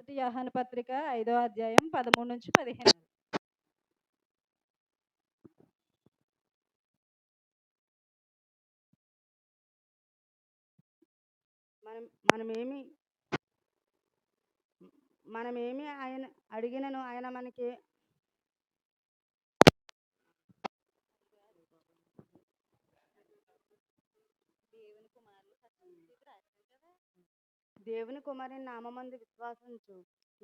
మొదటి యోహాను పత్రిక 5వ అధ్యాయం 13-15. మనం మనమేమి మనమేమి ఆయన అడిగినను ఆయన మనకి దేవుని కుమారుని నామమందు విశ్వాసించు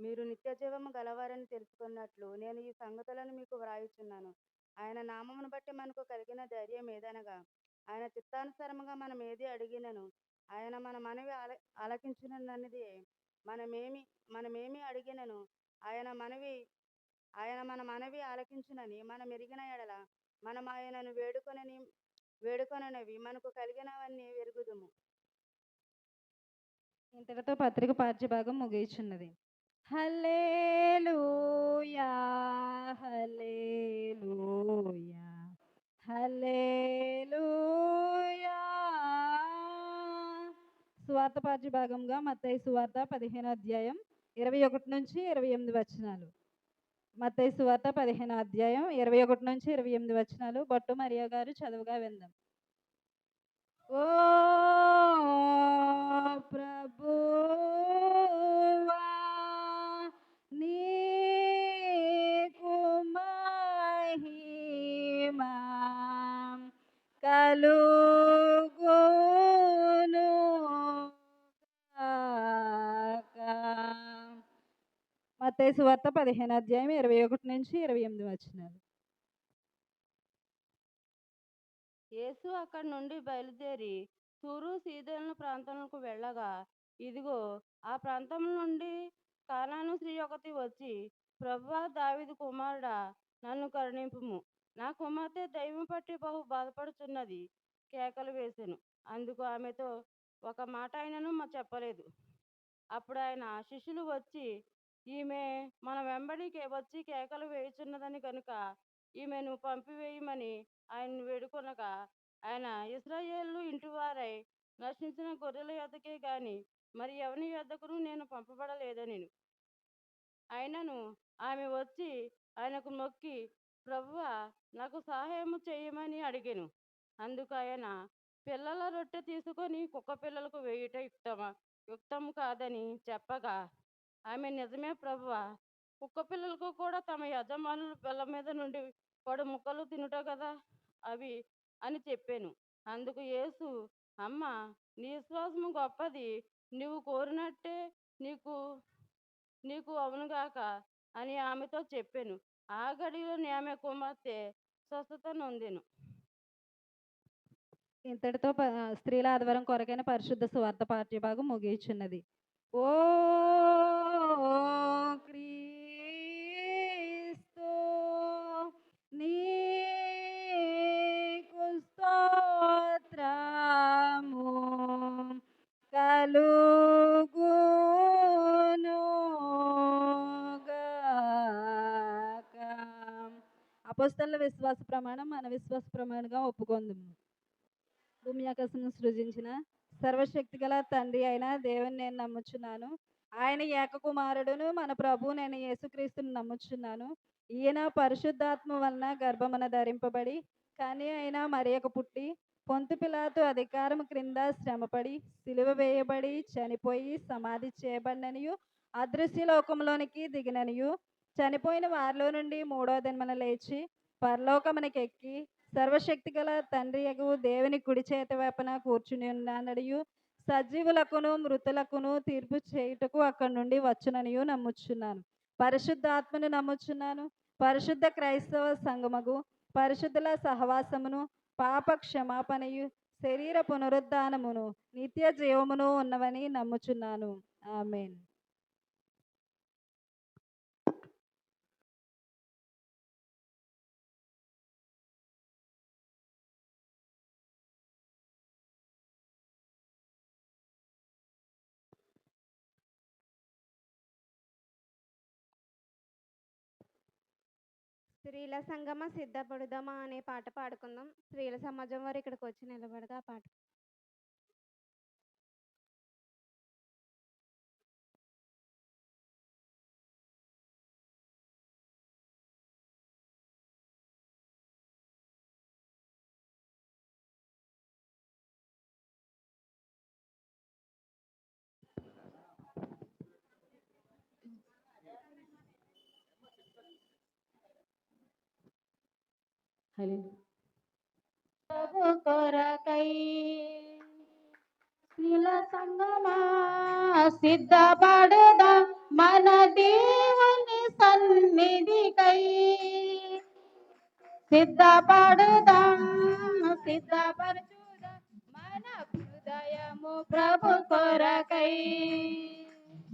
మీరు నిత్య జీవము గలవారని తెలుసుకున్నట్లు నేను ఈ సంగతులను మీకు వ్రాయుచున్నాను. ఆయన నామమును బట్టి మనకు కలిగిన ధైర్యం ఏదనగా ఆయన చిత్తానుసారముగా మనం ఏది అడిగినను ఆయన మన మనవి ఆలకించునన్నది. మనమేమి అడిగినను ఆయన మన మనవి ఆలకించునని మనం ఎరిగిన ఎడల మనం ఆయనను వేడుకొననివి మనకు కలిగినవన్నీ వెరుగుదుము. ఇంతటితో పత్రిక పాఠ్యభాగం ముగియుచున్నది. హల్లెలూయా హల్లెలూయా హల్లెలూయా. సువార్త పాఠ్యభాగంగా మత్తయి సువార్త 15వ అధ్యాయం 21-28 వచనాలు. మత్తయి సువార్త 15వ అధ్యాయం 21-28 వచనాలు బొట్టు మరియా గారు చదువుగా విందాం. ఓ ప్రభువా నీకు మహిమ కలుగును గాక. మత్తయి సువార్త 15వ అధ్యాయం 21-28 వచనాలు. యేసు అక్కడి నుండి బయలుదేరి తూరు సీదోను ప్రాంతములకు వెళ్ళగా, ఇదిగో ఆ ప్రాంతం నుండి కానాను స్త్రీ ఒకటి వచ్చి, ప్రభువా దావీదు కుమారుడా, నన్ను కరుణింపుము, నా కుమార్తె దయ్యము పట్టి బహు బాధపడుచున్నది కేకలు వేసెను. అందుకు ఆమెతో ఒక మాట ఆయనను చెప్పలేదు. అప్పుడు ఆయన శిష్యులు వచ్చి, ఈమె మన వెంబడికి వచ్చి కేకలు వేయుచున్నదని కనుక ఈమెను పంపివేయమని ఆయన్ను వేడుకొనగా, ఆయన ఇశ్రాయేలు ఇంటివారై నశించిన గొర్రెల యొద్దకే గాని మరి ఎవని యొద్దకును నేను పంపబడలేదనెను. అయినను ఆమె వచ్చి ఆయనకు మొక్కి, ప్రభువా నాకు సహాయము చేయమని అడిగెను. అందుకు ఆయన, పిల్లల రొట్టె తీసుకొని కుక్క పిల్లలకు వేయుట యుక్తము కాదని చెప్పగా, ఆమె నిజమే ప్రభువా, కుక్క పిల్లలకు కూడా తమ యజమానులు పిల్ల మీద నుండి పడు ముక్కలు తినుట కదా అవి అని చెప్పాను. అందుకు యేసు, అమ్మ, నీ విశ్వాసము గొప్పది, నీవు కోరినట్టే నీకు అవునుగాక అని ఆమెతో చెప్పాను. ఆ గడిలోని ఆమె కుమార్తె స్వస్థత నొందెను. ఇంతటితో స్త్రీల ఆదివారం కొరకైన పరిశుద్ధ సువార్త పాఠ్యభాగం ముగియుచున్నది. ఓ క్రీస్తు నీకు స్తోత్రము కలుగును గాక. అపోస్తలుల విశ్వాస ప్రమాణం మన విశ్వాస ప్రమాణంగా ఒప్పుకొందుము. భూమి ఆకాశమును సృజించిన సర్వశక్తి గల తండ్రి అయిన దేవుని నేను నమ్ముచున్నాను. ఆయన ఏకకుమారుడును మన ప్రభువు నేను యేసుక్రీస్తుని నమ్ముచున్నాను. ఈయన పరిశుద్ధాత్మ వలన గర్భమున ధరింపబడి కానీ ఆయన మరియకు పుట్టి పొంతు పిలాతు అధికారం క్రింద శ్రమపడి సిలువ వేయబడి చనిపోయి సమాధి చేయబడిననియు అదృశ్య లోకంలోనికి దిగిననియు చనిపోయిన వారిలో నుండి 3వ దినమున లేచి పరలోకమునకు ఎక్కి సర్వశక్తి గల తండ్రి యగు దేవుని కుడి చేతి వైపున కూర్చుని ఉన్నానడియు సజీవులకును మృతులకును తీర్పు చేయుటకు అక్కడి నుండి వచ్చుననియు నమ్ముచున్నాను. పరిశుద్ధాత్మను నమ్ముచున్నాను. పరిశుద్ధ క్రైస్తవ సంఘముగు పరిశుద్ధుల సహవాసమును పాప క్షమాపణయు శరీర పునరుద్ధానమును నిత్య జీవమును ఉన్నవని నమ్ముచున్నాను. ఆమేన్. స్త్రీల సంగమ సిద్ధపడుదామా అనే పాట పాడుకుందాం. స్త్రీల సమాజం వారు ఇక్కడికి వచ్చి నిలబడగా ఆ పాట ప్రభు కొరకై శీల సంగమా సిద్ధపడదాం మన దేవుని సన్నిధికై సిద్ధపడదాం సిద్ధపరచుదాం మన హృదయము ప్రభు కొరకై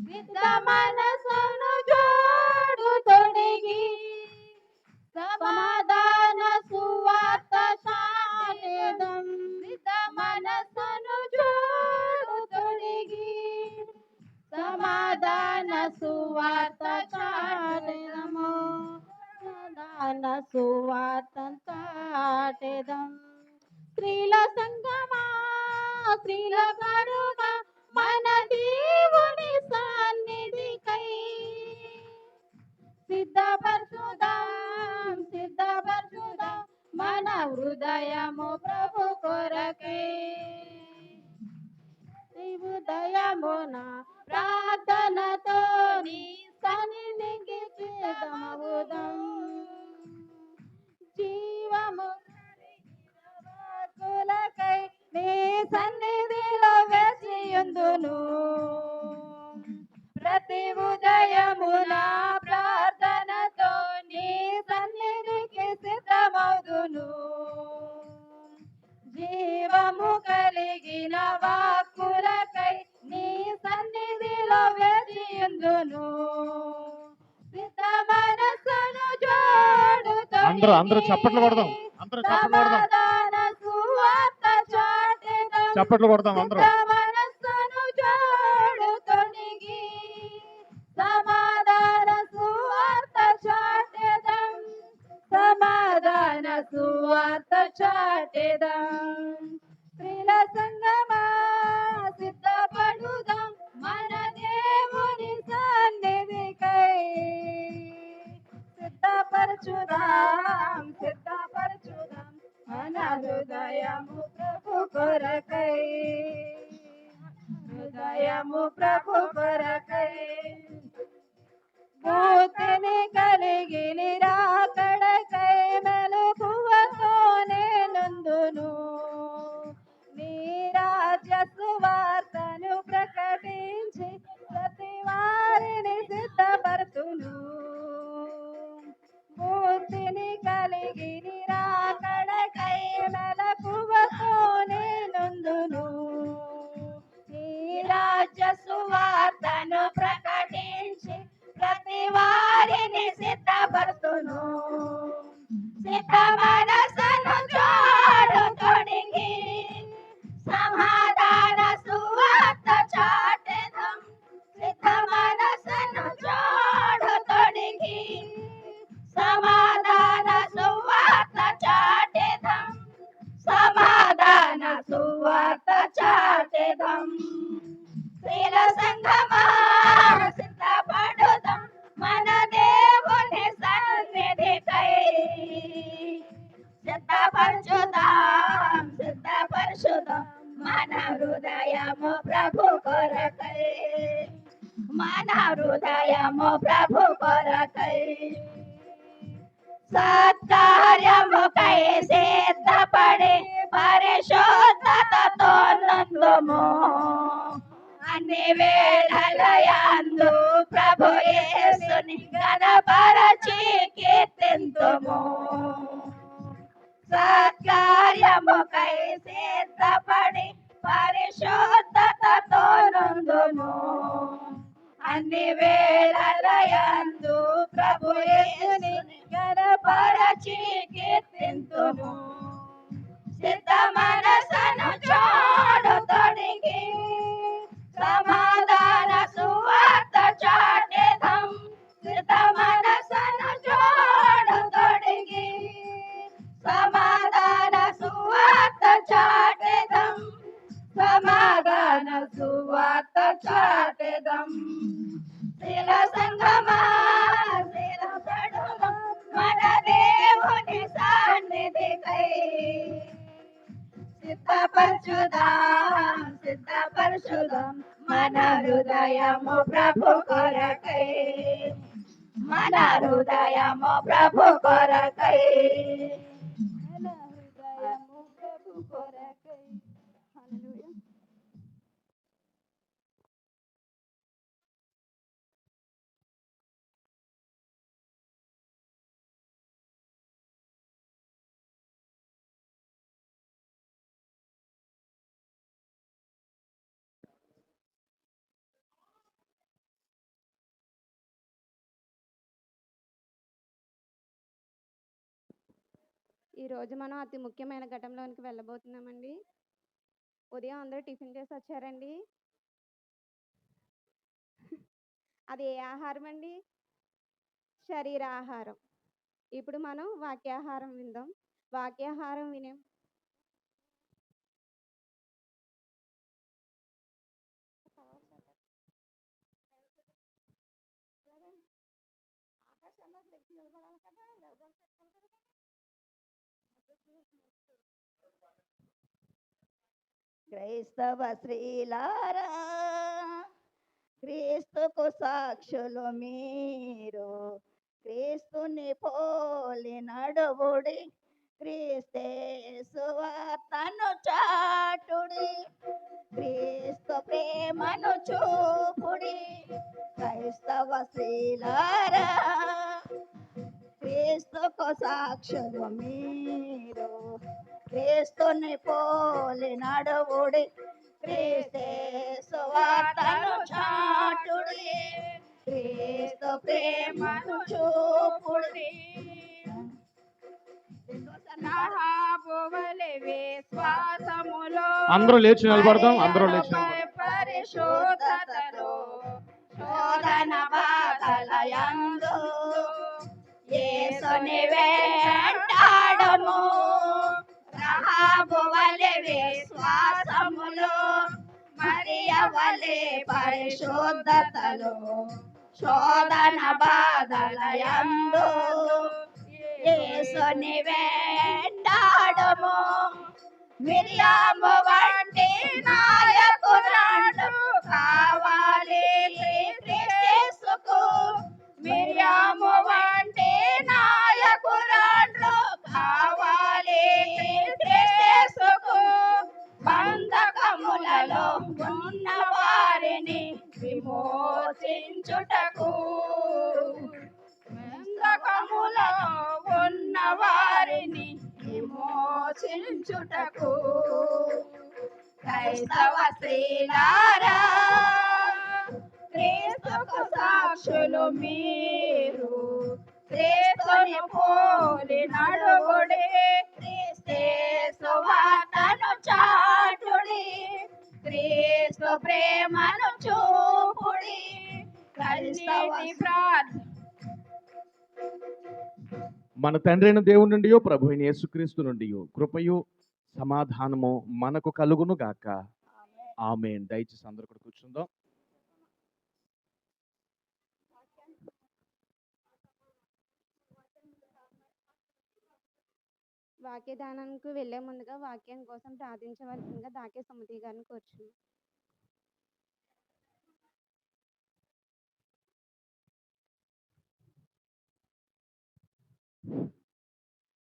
సిద్ధ మనసును జోడు తొడిగి సమాధాన సువార్త సాధేదం సిద్ధ మనసును జోడు తొడిగి సమాధాన సువార్త చాటెదము సమాధాన సువార్త చాటెదం స్త్రీల సంగమా స్త్రీల కరుణ మన దేవుని సన్నిధికై సిద్ధపరచుదాం సిద్ధపరచుదాం మన హృదయము ప్రభు కొరకై ఉదయమున ప్రార్థనతో నీ సన్నిధికి చేదమవుదాం జీవము కులకై నీ సన్నిధిలో వేచియుందును ప్రతి ఉదయమున ప్రార్థనతో నీ సన్నిధికి సిద్ధమవుదును జీవము కలిగిన వాక్కులకై నీ సన్నిధిలో వేచియుందును సిద్ధ మనసును జోడు అందరూ చప్పట్లు కొడదాం. అందరూ చప్పట్లు కొడదాం. సమాధాన సువార్త చాటెదం చప్పట్లు కొడదాం అందరూ. మనస్సును జోడు తొడిగి సమాధాన సువార్త చాటెదం సమాధాన సువార్త చాటెదం స్త్రీల సంగమా సిద్ధపడుదాం మన దేవుని సన్నిధికై సిద్ధపరచుదాం సిద్ధపరచుదాం మన హృదయము ప్రభు కొరకై హృదయము ప్రభు కొరకై భూతిని కలిగి నిరాకడకై మెలకువతో నేనుందును నీ రాజ్య సువార్తను ప్రకటించి ప్రతి వారిని సిద్ధపరచును భూతిని కలిగి నిరాకడకై మెలకువతో నేనుందును నీ రాజ్య సువార్తను ప్రకటించి ప్రతి వారిని సిద్ధపరచును సిద్ధ మనసును జోడు తొడిగి సమాధాన సువార్త చాటెదం సిద్ధ మనసును జోడు తొడిగి సమాధాన సువార్త చాటెదం సమాధాన సువార్త చాటెదం స్త్రీల సంగమా సిద్ధపడుదాం మన దేవుని సన్నిధికై సిద్ధపరచుదాం సిద్ధపరచుదాం మన హృదయము ప్రభు కొరకై మన హృదయము ప్రభు కొరకై సత్కార్యముకై సిద్ధపడి పరిశుద్ధతతో నందుము అన్ని వేళలయందు ప్రభు యేసుని ఘనపరచి కీర్తింతుము సత్కార్యముకై సిద్ధపడి పరిశుద్ధతతో నందుము అన్ని వేళలయందు ప్రభు యేసుని ఘనపరచి కీర్తింతుము సిద్ధ మనసును జోడు తొడిగి సమాధాన సువార్త చాటెదం సిద్ధ మనసును జోడు తొడిగి సమాధాన సువార్త చాటెదం సమాధాన సువార్త చాటెదం శిల సంగమా శిలపడుదాం మన దేవుని సన్నిధికై సిద్ధపరచుదాం సిద్ధపరచుదాం మన హృదయము ప్రభు కొరకై మన హృదయము ప్రభు కొరకై ఈరోజు మనం అతి ముఖ్యమైన ఘట్టంలోనికి వెళ్ళబోతున్నామండి. ఉదయం అందరూ టిఫిన్ చేసి వచ్చారండి. అది ఏ ఆహారం అండి? శరీరాహారం. ఇప్పుడు మనం వాక్యాహారం విందాం. వాక్యాహారం వినే క్రైస్తవ స్త్రీలారా, క్రీస్తుకు సాక్షులు మీరు, క్రీస్తుని పోలి నడువుడి, క్రీస్తే సువార్తను చాటుడి, క్రీస్తు ప్రేమను చూపుడి. క్రైస్తవ స్త్రీలారా, క్రీస్తుకు సాక్షులు మీరు, క్రీస్తుని పోలి నడువుడి, క్రీస్తే సువార్తను చాటుడి, క్రీస్తు ప్రేమను చూపుడి. రాహాబువలె విశ్వాసములో అందరూ లేచి నిలబడదాం. అందరూ లేచి నిలబడదాం. పరిశుద్ధతలో శోధన బాధలయందు యేసుని వెంటాడము. రహాబు వలె విశ్వాసములో, మరియ వలె పరిశుద్ధతలో, శోధన బాధలయందు యేసుని వెంటాడము. మిరియాము వంటి నాయకురాలు కావాలి క్రీస్తుకు. మిరియాము వంటి నాయకురాలు కావాలి క్రీస్తుకు. బంధకములలో ఉన్న వారిని విమోచించుటకు, బంధకములలో ఉన్న వారిని విమోచించుటకు. క్రైస్తవ స్త్రీలారా, క్రీస్తుకు సాక్షులు మీరు, క్రీస్తుని పోలి నడువుడి, క్రీస్తే సువార్తను చాటుడి, క్రీస్తు ప్రేమను చూపుడి. క్రైస్తవ మన తండ్రి అయిన దేవుని నుండి ప్రభు అయిన యేసుక్రీస్తు నుండి కృపయు సమాధానము మనకు కలుగును గాక. ఆమేన్. దయచేసి అందరూ కూడా కూర్చుందాం. వాక్యదానానికి వెళ్లే ముందుగా వాక్యం కోసం ప్రార్థించవలసిందిగా దాకే సుమతి గారిని కోరుచున్నాను.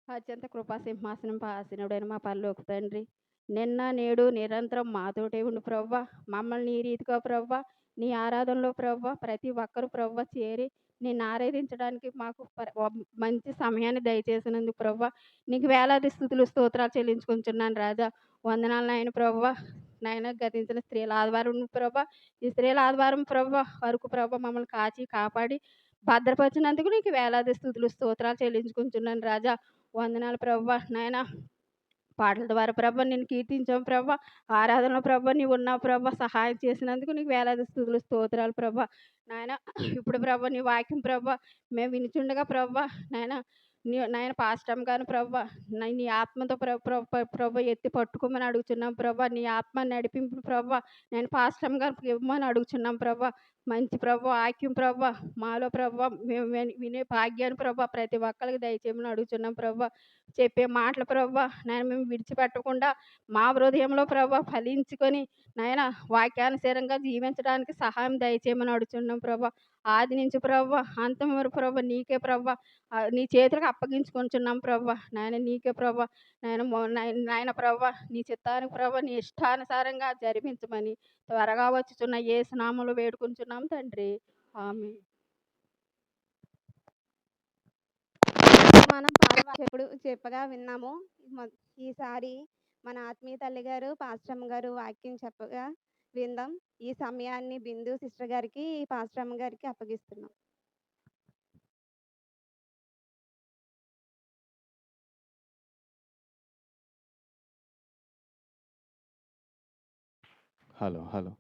అత్యంత కృపా సింహాసనం ఆసీనుడైన మా పరలోక తండ్రి, నిన్న నేడు నిరంతరం మాతోటే ఉండు ప్రవ్వ. మమ్మల్ని ఈ రీతిగా ప్రవ్వ నీ ఆరాధనలో ప్రవ్వ ప్రతి ఒక్కరు ప్రవ్వ చేరి నిన్ను ఆరాధించడానికి మాకు మంచి సమయాన్ని దయచేసినందుకు ప్రవ్వ నీకు వేలాది స్థుతులు స్తోత్రాలు చెల్లించుకుంటున్నాను రాజా. వందనాలు నాయన ప్రవ్వ. నాయన గతించిన స్త్రీల ఆదివారం ప్రభ, ఈ స్త్రీల ఆదివారం ప్రభ వరకు ప్రభ మమ్మల్ని కాచి కాపాడి భద్రపరిచినందుకు నీకు వేలాది స్థుతులు స్తోత్రాలు చెల్లించుకుంటున్నాను రాజా. వందనాలు ప్రభ. నాయన పాటల ద్వారా ప్రభ నేను కీర్తించాం ప్రభ. ఆరాధనలో ప్రభ నీవు ఉన్నావు ప్రభ. సహాయం చేసినందుకు నీకు వేలాది స్థుతులు స్తోత్రాలు ప్రభ. నాయన ఇప్పుడు ప్రభ నీ వాక్యం ప్రభ మేము వినిచుండగా ప్రభ నాయన పాస్టమ్ గాను ప్రభ నీ ఆత్మతో ప్రభ ఎత్తి పట్టుకోమని అడుగుతున్నాం ప్రభ. నీ ఆత్మ నడిపింపు ప్రభ నేను పాస్టమ్ గారు ఇవ్వమని అడుగుతున్నాం ప్రభ. మంచి ప్రభ వాక్యం ప్రభ మాలో ప్రభ మేము వినే భాగ్యాన్ని ప్రభ ప్రతి ఒక్కరికి దయచేయమని అడుగుతున్నాం ప్రభ. చెప్పే మాటలు ప్రభ నేను మేము విడిచిపెట్టకుండా మా హృదయంలో ప్రభ ఫలించుకొని నాయన వాక్యానుసారంగా జీవించడానికి సహాయం దయచేయమని అడుగుతున్నాం ప్రభ. ఆది నుంచి ప్రభ అంతం వరకు ప్రభ నీకే ప్రభ నీ చేతులకు అప్పగించుకుంటున్నాం ప్రభ. నాయన నీకే ప్రభ నాయన ప్రభ నీ చిత్తానికి ప్రభ నీ ఇష్టానుసారంగా జరిపించమని త్వరగా వచ్చుచున్న యేసు నామములో వేడుకుంటున్నాం తండ్రి. ఆమేన్. మనం పాటలు చెప్పగా విన్నాము. ఈసారి మన ఆత్మీయ తల్లి గారు పాస్టమ్ గారు వాక్యం చెప్పగా విందాం. ఈ సమయాన్ని బిందు సిస్టర్ గారికి పాస్టమ్ గారికి అప్పగిస్తున్నాం. Hello hello.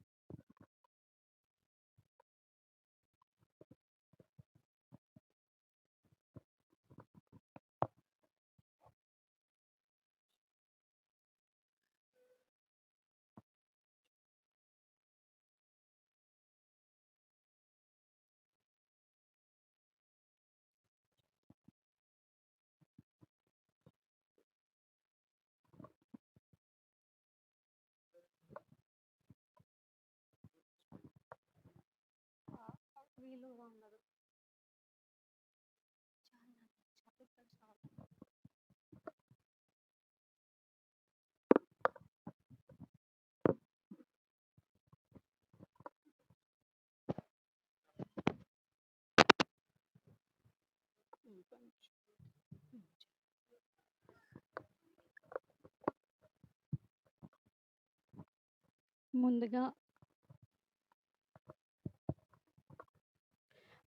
ముందుగా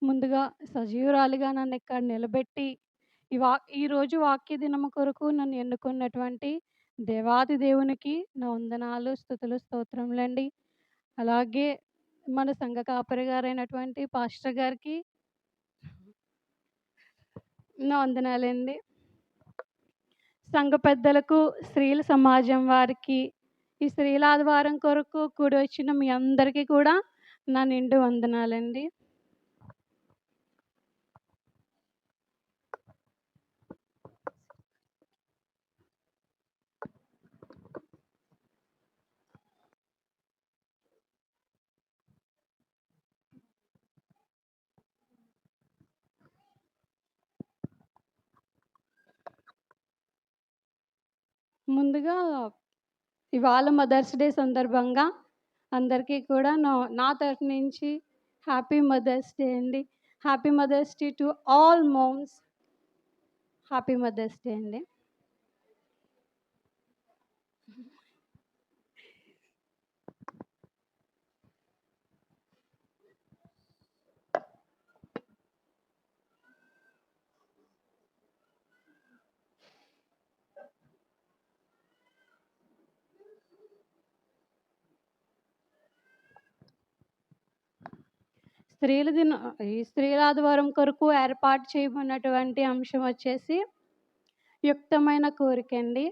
ముందుగా సజీవురాలిగా నన్ను ఇక్కడ నిలబెట్టి ఈరోజు వాక్య దినము కొరకు నన్ను ఎన్నుకున్నటువంటి దేవాది దేవునికి నా వందనాలు, స్తుతులు, స్తోత్రములండి. అలాగే మన సంఘ కాపరి గారైనటువంటి పాస్టర్ గారికి నా వందనాలండి. సంఘ పెద్దలకు, స్త్రీల సమాజం వారికి, ఈ స్త్రీల ఆదివారం కొరకు కూడి వచ్చిన మీ అందరికీ కూడా నా నిండు వందనాలండి. ముందుగా ఇవాళ మదర్స్ డే సందర్భంగా అందరికీ కూడా నా తరఫు నుంచి హ్యాపీ మదర్స్ డే అండి. Happy mother's day to all moms. Happy mother's day అండి. ఈ స్త్రీల ఆదివారం కొరకు ఏర్పాటు చేయబడినటువంటి అంశం వచ్చేసి యుక్తమైన కోరిక అండి.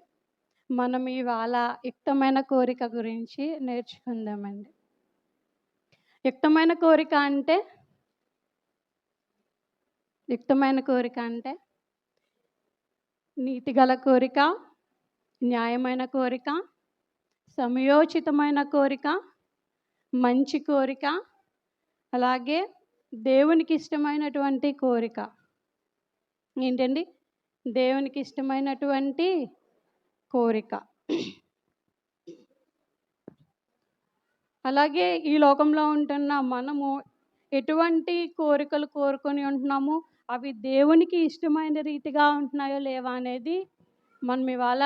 మనం ఇవాళ యుక్తమైన కోరిక గురించి నేర్చుకుందామండి. యుక్తమైన కోరిక అంటే నీతిగల కోరిక, న్యాయమైన కోరిక, సమయోచితమైన కోరిక, మంచి కోరిక, అలాగే దేవునికి ఇష్టమైనటువంటి కోరిక. ఏంటండి? దేవునికి ఇష్టమైనటువంటి కోరిక. అలాగే ఈ లోకంలో ఉంటున్న మనము ఎటువంటి కోరికలు కోరుకొని ఉంటున్నాము, అవి దేవునికి ఇష్టమైన రీతిగా ఉంటున్నాయో లేవా అనేది మనం ఇవాళ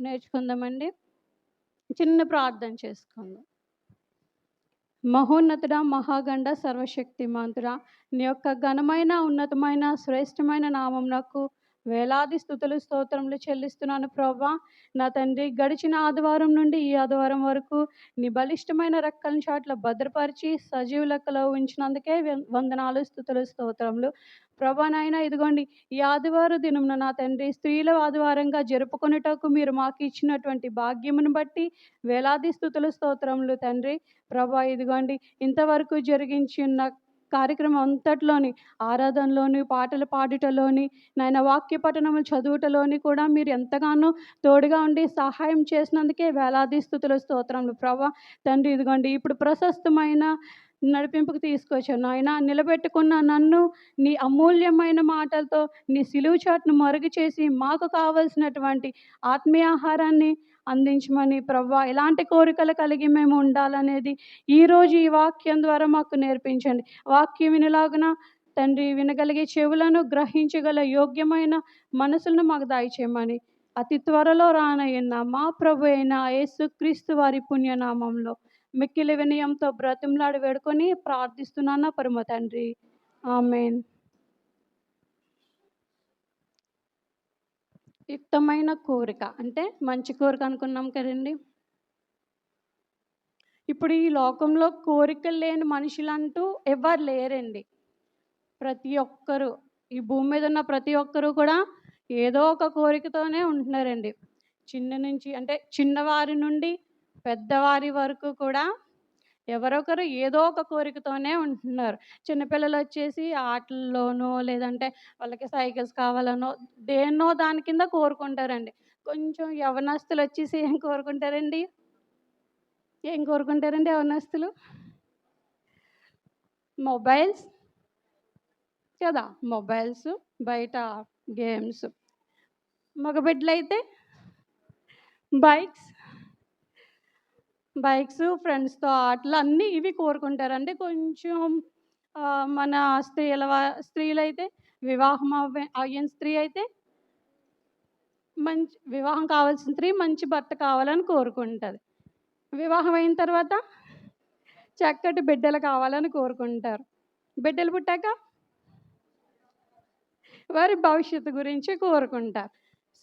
నేర్చుకుందామండి. చిన్న ప్రార్థన చేసుకుందాం. మహోన్నతుడ, మహాగండ, సర్వశక్తిమంతుడా, నీ యొక్క ఘనమైన, ఉన్నతమైన, శ్రేష్టమైన నామమునకు వేలాది స్తుతులు, స్తోత్రములు చెల్లిస్తున్నాను ప్రభువా. నా తండ్రి, గడిచిన ఆదివారం నుండి ఈ ఆదివారం వరకు నీ బలిష్టమైన రెక్కల చాట్ల భద్రపరిచి సజీవ లెక్కలో ఉంచినందుకే వందనాలు, స్తుతులు, స్తోత్రములు ప్రభా. నాయన, ఇదిగోండి ఈ ఆదివారం దినమున నా తండ్రి స్త్రీల ఆదివారంగా జరుపుకొనుటకు మీరు మాకు ఇచ్చినటువంటి భాగ్యమును బట్టి వేలాది స్తుతులు, స్తోత్రములు తండ్రి ప్రభా. ఇదిగోండి ఇంతవరకు జరిగించిన కార్యక్రమం అంతట్లోని ఆరాధనలోని, పాటలు పాడుటలోని, నాయన వాక్య పఠనములు చదువుటలోని కూడా మీరు ఎంతగానో తోడుగా ఉండి సహాయం చేసినందుకే వేలాది స్తుతులు, స్తోత్రములు ప్రభా తండ్రి. ఇదిగోండి ఇప్పుడు ప్రశస్తమైన నడిపింపుకు తీసుకొచ్చాను నాయన. నిలబెట్టుకున్న నన్ను నీ అమూల్యమైన మాటలతో నీ సిలువు చాటును మరుగు చేసి మాకు కావలసినటువంటి ఆత్మీయ ఆహారాన్ని అందించమని ప్రభా. ఎలాంటి కోరికలు కలిగి మేము ఉండాలనేది ఈరోజు ఈ వాక్యం ద్వారా మాకు నేర్పించండి. వాక్యం వినలాగున తండ్రి, వినగలిగే చెవులను, గ్రహించగల యోగ్యమైన మనసులను మాకు దయచేయమని అతి త్వరలో రానయ్యున్న మా ప్రభు అయిన యేసుక్రీస్తు వారి పుణ్యనామంలో మిక్కిలి వినయంతో బ్రతిమలాడి వేడుకొని ప్రార్థిస్తున్నాను పరమ తండ్రి, ఆమేన్. యుక్తమైన కోరిక అంటే మంచి కోరిక అనుకున్నాం కదండి. ఇప్పుడు ఈ లోకంలో కోరికలు లేని మనుషులంటూ ఎవ్వరు లేరండి. ప్రతి ఒక్కరు, ఈ భూమి మీద ఉన్న ప్రతి ఒక్కరు కూడా ఏదో ఒక కోరికతోనే ఉంటున్నారండి. చిన్నవారి నుండి పెద్దవారి వరకు కూడా ఎవరొకరు ఏదో ఒక కోరికతోనే ఉంటున్నారు. చిన్నపిల్లలు వచ్చేసి ఆటల్లోనో, లేదంటే వాళ్ళకి సైకిల్స్ కావాలనో, దేన్నో దాని కింద కోరుకుంటారండి. కొంచెం యవ్వనస్తులు వచ్చేసి ఏం కోరుకుంటారండి? యవ్వనస్తులు? మొబైల్స్ కదా! మొబైల్స్, బయట గేమ్స్. మగబిడ్డలైతే బైక్స్, ఫ్రెండ్స్‌తో ఆటలు అన్నీ ఇవి కోరుకుంటారండి. కొంచెం మన స్త్రీలైతే వివాహం అయ్యని స్త్రీ అయితే వివాహం కావాల్సిన స్త్రీ మంచి భర్త కావాలని కోరుకుంటుంది. వివాహం అయిన తర్వాత చక్కటి బిడ్డలు కావాలని కోరుకుంటారు. బిడ్డలు పుట్టాక వారి భవిష్యత్తు గురించి కోరుకుంటారు.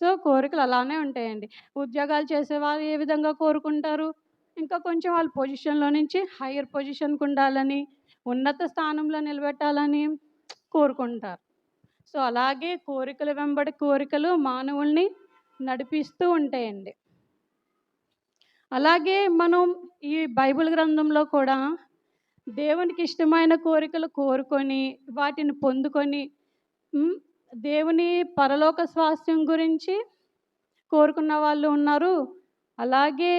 సో, కోరికలు అలానే ఉంటాయండి. ఉద్యోగాలు చేసేవారు ఏ విధంగా కోరుకుంటారు? ఇంకా కొంచెం వాళ్ళ పొజిషన్‌లో నుంచి హైయర్ పొజిషన్‌కి ఉండాలని, ఉన్నత స్థానంలో నిలబెట్టాలని కోరుకుంటారు. సో, అలాగే కోరికల వెంబడి కోరికలు మానవుల్ని నడిపిస్తూ ఉంటాయండి. అలాగే మనం ఈ బైబిల్ గ్రంథంలో కూడా దేవునికి ఇష్టమైన కోరికలు కోరుకొని, వాటిని పొందుకొని దేవుని పరలోక స్వాస్థ్యం గురించి కోరుకున్న వాళ్ళు ఉన్నారు. అలాగే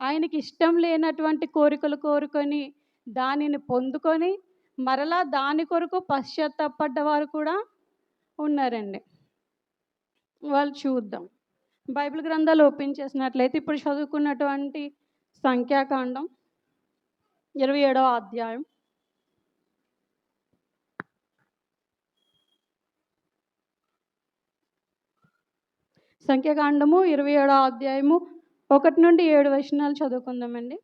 ఆయనకి ఇష్టం లేనటువంటి కోరికలు కోరుకొని, దానిని పొందుకొని, మరలా దాని కొరకు పశ్చాత్తాపడ్డవారు కూడా ఉన్నారండి. వాళ్ళు చూద్దాం. బైబిల్ గ్రంథాలు ఓపెన్ చేసినట్లయితే ఇప్పుడు చదువుకున్నటువంటి సంఖ్యాకాండం 27వ అధ్యాయం. సంఖ్యాకాండము 27వ అధ్యాయము 1 నుండి 7 వచనాలు చదువుకుందామండి.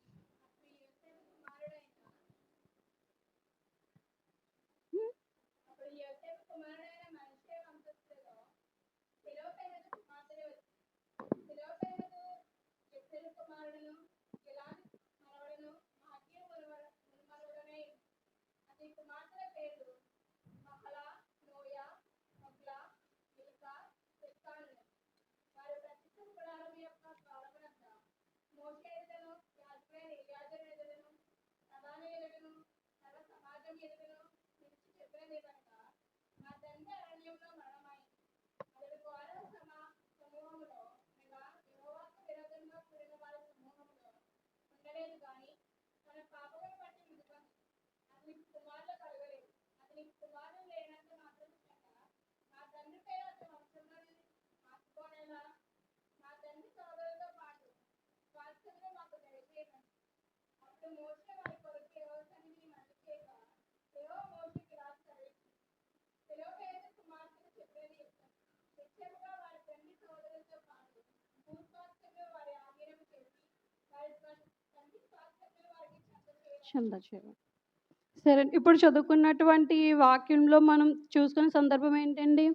సరే, ఇప్పుడు చదువుకున్నటువంటి వాక్యంలో మనం చూసుకున్న సందర్భం ఏంటండి?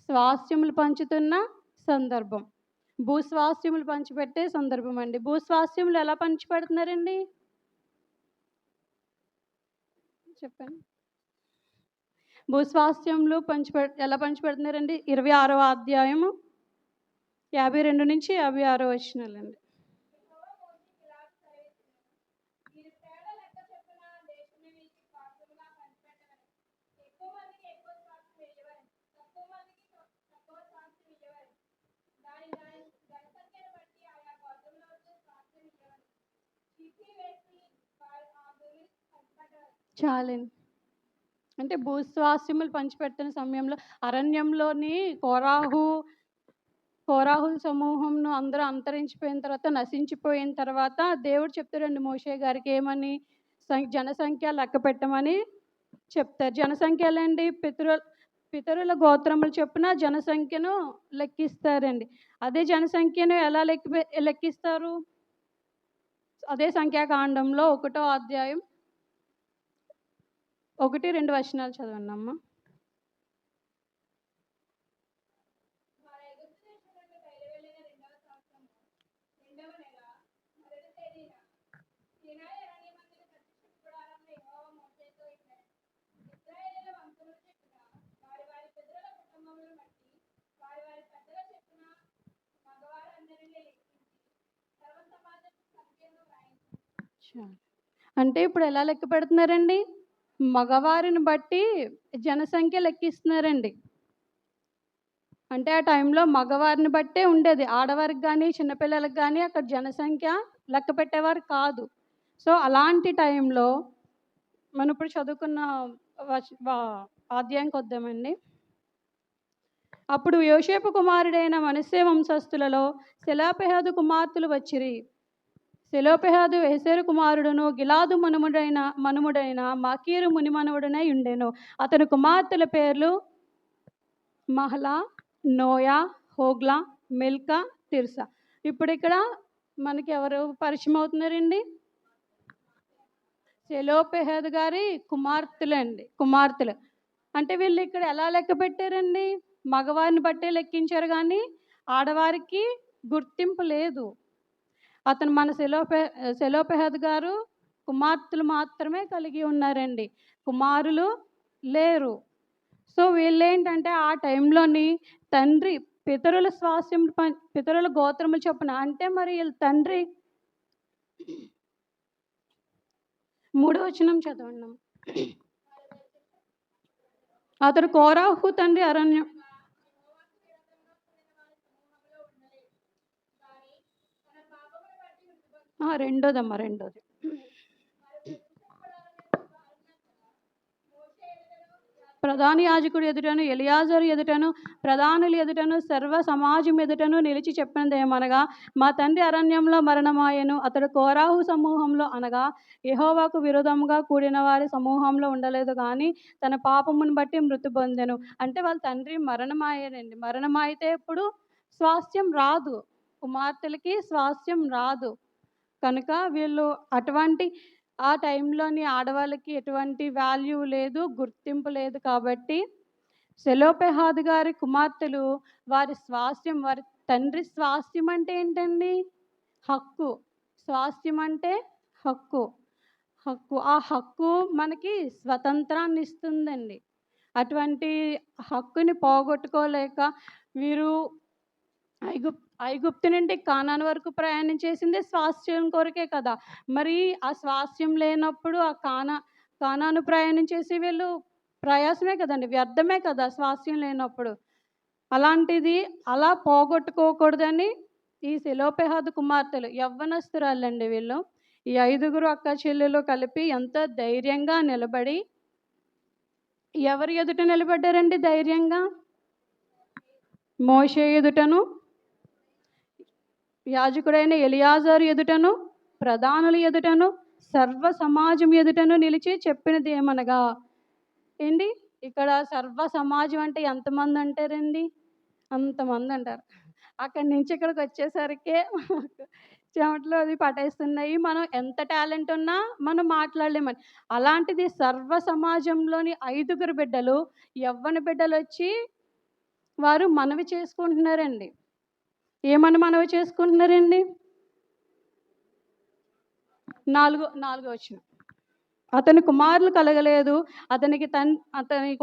స్వాస్థ్యములు పంచుతున్న సందర్భం, భూస్వాస్థ్యములు పంచిపెట్టే సందర్భం అండి. భూస్వాస్థ్యములు ఎలా పంచిపెడుతున్నారండి చెప్పండి? భూస్వాస్థ్యములు ఎలా పంచిపెడుతున్నారండి? 26వ అధ్యాయము 52 నుంచి 56 వచనాలండి. చాలండి. అంటే భూస్వాస్థ్యములు పంచిపెట్టిన సమయంలో అరణ్యంలోని కోరాహుల సమూహంను అందరూ అంతరించిపోయిన తర్వాత, నశించిపోయిన తర్వాత దేవుడు చెప్తాడండి మోషే గారికి ఏమని? జనసంఖ్య లెక్క పెట్టమని చెప్తారు. జనసంఖ్యలండి పితరుల గోత్రములు చొప్పున జనసంఖ్యను లెక్కిస్తారండి. అదే జనసంఖ్యను ఎలా లెక్కిస్తారు? అదే సంఖ్యాకాండంలో 1వ అధ్యాయం 1-2 వచనాలు చదవండి అమ్మ. అంటే ఇప్పుడు ఎలా లెక్క పెడుతున్నారండి? మగవారిని బట్టి జనసంఖ్య లెక్కిస్తున్నారండి. అంటే ఆ టైంలో మగవారిని బట్టే ఉండేది. ఆడవారికి గానీ, చిన్నపిల్లలకి గానీ అక్కడ జనసంఖ్య లెక్క పెట్టేవారు కాదు. సో, అలాంటి టైంలో మనం ఇప్పుడు చదువుకున్న అధ్యాయంకొద్దామండి. అప్పుడు యోసేపు కుమారుడైన మనష్షే వంశస్థులలో సెలోపెహాదు కుమార్తెలు వచ్చిరి. సెలోపెహాదు ఎసెరు కుమారుడును గిలాదు మనుమడైన మాకీరు మునిమనువుడనై ఉండెను. అతని కుమార్తెల పేర్లు Mahlah, Noah, Hoglah, Milcah, Tirzah. ఇప్పుడు ఇక్కడ మనకి ఎవరు పరిచయం అవుతున్నారండి? సెలోపెహాదు గారి కుమార్తెలు. అంటే వీళ్ళు ఇక్కడ ఎలా లెక్క పెట్టారండి? మగవారిని బట్టే లెక్కించారు కానీ ఆడవారికి గుర్తింపు లేదు. అతను మన సెలోపెహాదు గారు కుమార్తెలు మాత్రమే కలిగి ఉన్నారండి, కుమారులు లేరు. సో వీళ్ళేంటంటే ఆ టైంలోని తండ్రి పితరుల స్వాస్థ్యం పితరుల గోత్రములు చొప్పున, అంటే మరి వీళ్ళ తండ్రి 3వ వచనం చదవండి. అతడు కోరాహు తండ్రి అరణ్యం రెండోది ప్రధాన యాజకుడు ఎదుటను, ఎలియాజరు ఎదుటను, ప్రధానులు ఎదుటను, సర్వ సమాజం ఎదుటను నిలిచి చెప్పినదేమనగా, మా తండ్రి అరణ్యంలో మరణమాయెను. అతడు కోరాహు సమూహంలో అనగా యెహోవాకు విరోధముగా కూడిన వారి సమూహంలో ఉండలేదు కానీ తన పాపమును బట్టి మృతి పొందెను. అంటే వాళ్ళ తండ్రి మరణమాయనండి. మరణమైతే ఇప్పుడు స్వాస్థ్యం రాదు, కుమార్తెలకి స్వాస్థ్యం రాదు. కనుక వీళ్ళు అటువంటి ఆ టైంలోని ఆడవాళ్ళకి ఎటువంటి వాల్యూ లేదు, గుర్తింపు లేదు. కాబట్టి సెలోపెహాదు గారి కుమార్తెలు వారి స్వాస్థ్యం, వారి తండ్రి స్వాస్థ్యం అంటే ఏంటండి? హక్కు. స్వాస్థ్యం అంటే హక్కు. ఆ హక్కు మనకి స్వతంత్రాన్ని ఇస్తుందండి. అటువంటి హక్కుని పోగొట్టుకోలేక వీరు ఐగుప్తు నుండి కానాను వరకు ప్రయాణం చేసిందే స్వాస్థ్యం కొరకే కదా. మరి ఆ స్వాస్థ్యం లేనప్పుడు ఆ కానాను ప్రయాణం చేసి వీళ్ళు ప్రయాసమే కదండి, వ్యర్థమే కదా స్వాస్థ్యం లేనప్పుడు. అలాంటిది అలా పోగొట్టుకోకూడదని ఈ సెలోపెహాదు కుమార్తెలు యవ్వనస్తురాళ్ళండి వీళ్ళు. ఈ 5 అక్క చెల్లెలు కలిపి ఎంతో ధైర్యంగా నిలబడి, ఎవరి ఎదుట నిలబడ్డారండి ధైర్యంగా? మోషే ఎదుటను, యాజకుడైన ఎలియాజరు ఎదుటను, ప్రధానుల ఎదుటను, సర్వ సమాజం ఎదుటను నిలిచి చెప్పినది ఏమనగా ఏంటి? ఇక్కడ సర్వ సమాజం అంటే ఎంతమంది అంటారండి? అంతమంది అంటారు. అక్కడి నుంచి ఇక్కడికి వచ్చేసరికి చెమటలు అది పట్టేస్తున్నాయి. మనం ఎంత టాలెంట్ ఉన్నా మనం మాట్లాడలేమని. అలాంటిది సర్వ సమాజంలోని 5 బిడ్డలు, యవ్వన బిడ్డలు వచ్చి వారు మనవి చేసుకుంటున్నారండి. ఏమని మనవి చేసుకుంటున్నారండి? 4వ వచనం. అతని కుమారులు కలగలేదు. అతని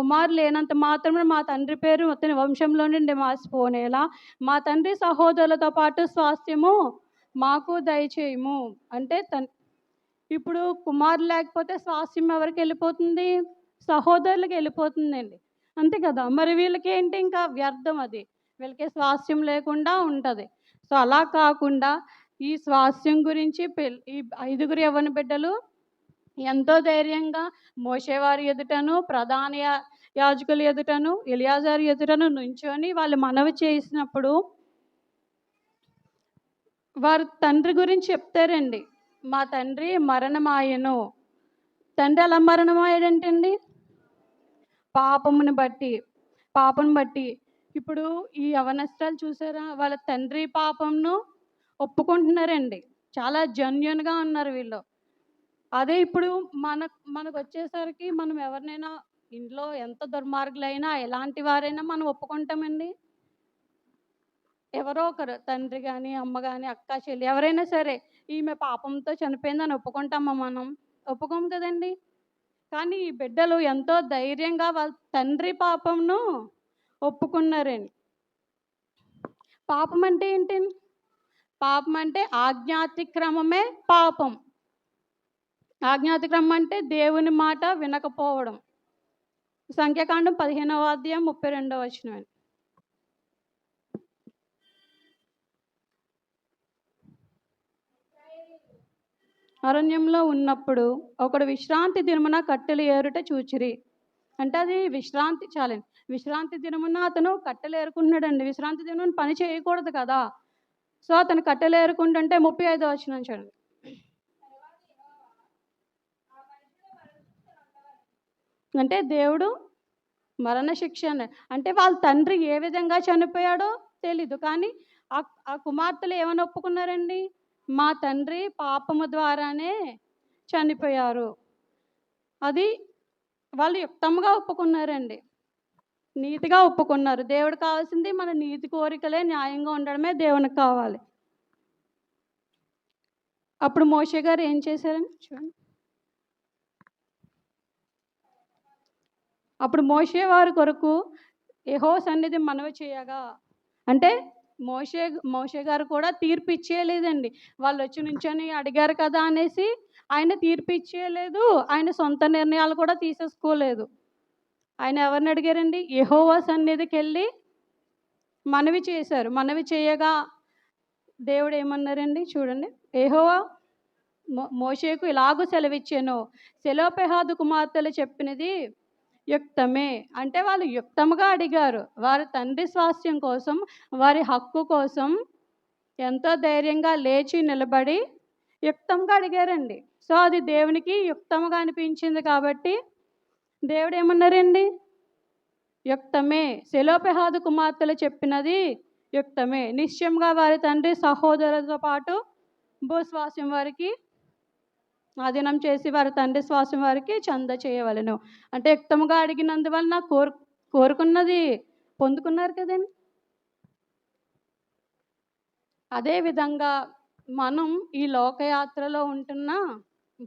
కుమారులు లేనంత మాత్రమే మా తండ్రి పేరు అతని వంశంలో నుండి మాసిపోనేలా మా తండ్రి సహోదరులతో పాటు స్వాస్థ్యము మాకు దయచేయము. అంటే ఇప్పుడు కుమారులు లేకపోతే స్వాస్థ్యం ఎవరికి వెళ్ళిపోతుంది? సహోదరులకు వెళ్ళిపోతుందండి, అంతే కదా. మరి వీళ్ళకి ఏంటి? ఇంకా వ్యర్థం, అది వీళ్ళకి స్వాస్థ్యం లేకుండా ఉంటుంది. సో అలా కాకుండా ఈ స్వాస్థ్యం గురించి ఈ 5 యవ్వన బిడ్డలు ఎంతో ధైర్యంగా మోషేవారి ఎదుటను, ప్రధాన యాజకుల ఎదుటను, ఎలియాజరు ఎదుటను నుంచొని వాళ్ళు మనవి చేసినప్పుడు వారు తండ్రి గురించి చెప్తారండి. మా తండ్రి మరణమాయెను. తండ్రి ఎలా మరణమాయాడంటండి? పాపం బట్టి. ఇప్పుడు ఈ యవనస్తులు చూసారా, వాళ్ళ తండ్రి పాపంను ఒప్పుకుంటున్నారండి. చాలా జెన్యూన్గా ఉన్నారు వీళ్ళు. అదే ఇప్పుడు మనకు వచ్చేసరికి మనం ఎవరినైనా ఇంట్లో ఎంత దుర్మార్గులైనా ఎలాంటి వారైనా మనం ఒప్పుకుంటామండి. ఎవరో ఒకరు, తండ్రి కానీ, అమ్మ కానీ, అక్క చెల్లి ఎవరైనా సరే ఈమె పాపంతో చనిపోయిందని ఒప్పుకుంటామా? మనం ఒప్పుకోం కదండి. కానీ ఈ బిడ్డలు ఎంతో ధైర్యంగా వాళ్ళ తండ్రి పాపంను ఒప్పుకున్నారండి. పాపం అంటే ఏంటి? పాపం అంటే ఆజ్ఞాతిక్రమమే పాపం. ఆజ్ఞాతిక్రమం అంటే దేవుని మాట వినకపోవడం. సంఖ్యాకాండం 15వ అధ్యాయం 32వ వచనం. అరణ్యంలో ఉన్నప్పుడు ఒకడు విశ్రాంతి దినమున కట్టెలు ఏరుట చూచిరి. అంటే అది విశ్రాంతి చాలండి. విశ్రాంతి దినమున అతను కట్టెలు ఏరుకుంటున్నాడండి. విశ్రాంతి దినం పని చేయకూడదు కదా. సో అతను కట్టెలు ఏరుకుంటుంటే 35వ వచనం చూడండి. అంటే దేవుడు మరణశిక్ష అంటే వాళ్ళ తండ్రి ఏ విధంగా చనిపోయాడో తెలీదు, కానీ ఆ కుమార్తెలు ఏమని ఒప్పుకున్నారండి? మా తండ్రి పాపము ద్వారానే చనిపోయారు. అది వాళ్ళు యుక్తంగా ఒప్పుకున్నారండి, నీతిగా ఒప్పుకున్నారు. దేవుడు కావాల్సింది మన నీతి కోరికలే, న్యాయంగా ఉండడమే దేవునికి కావాలి. అప్పుడు మోషే గారు ఏం చేశారని చూడండి. అప్పుడు మోషే వారి కొరకు యెహోవా సన్నిధి మనవి చేయగా, అంటే మోషే గారు కూడా తీర్పు ఇచ్చేయలేదండి. వాళ్ళు వచ్చి నుంచొని అడిగారు కదా అనేసి ఆయన తీర్పు ఇచ్చేయలేదు. ఆయన సొంత నిర్ణయాలు కూడా తీసేసుకోలేదు. ఆయన ఎవరిని అడిగారండి? యెహోవా సన్నిధికి వెళ్ళి మనవి చేశారు. మనవి చేయగా దేవుడు ఏమన్నారండి చూడండి. యెహోవా మోషేకు ఇలాగూ సెలవిచ్చాను, సెలోపెహాదు కుమార్తెలు చెప్పినది యుక్తమే. అంటే వాళ్ళు యుక్తంగా అడిగారు. వారి తండ్రి స్వాస్థ్యం కోసం, వారి హక్కు కోసం ఎంతో ధైర్యంగా లేచి నిలబడి యుక్తంగా అడిగారండి. సో అది దేవునికి యుక్తంగా అనిపించింది కాబట్టి దేవుడు ఏమన్నారండి? యుక్తమే, సెలోపెహాదు కుమార్తెలు చెప్పినది యుక్తమే. నిశ్చయంగా వారి తండ్రి సహోదరులతో పాటు భూస్వాస్యం వారికి ఆధీనం చేసి వారి తండ్రి స్వాస్యం వారికి చంద చేయవలెను. అంటే యుక్తముగా అడిగినందువలన కోరుకున్నది పొందుకున్నారు కదండి. అదేవిధంగా మనం ఈ లోకయాత్రలో ఉంటున్న,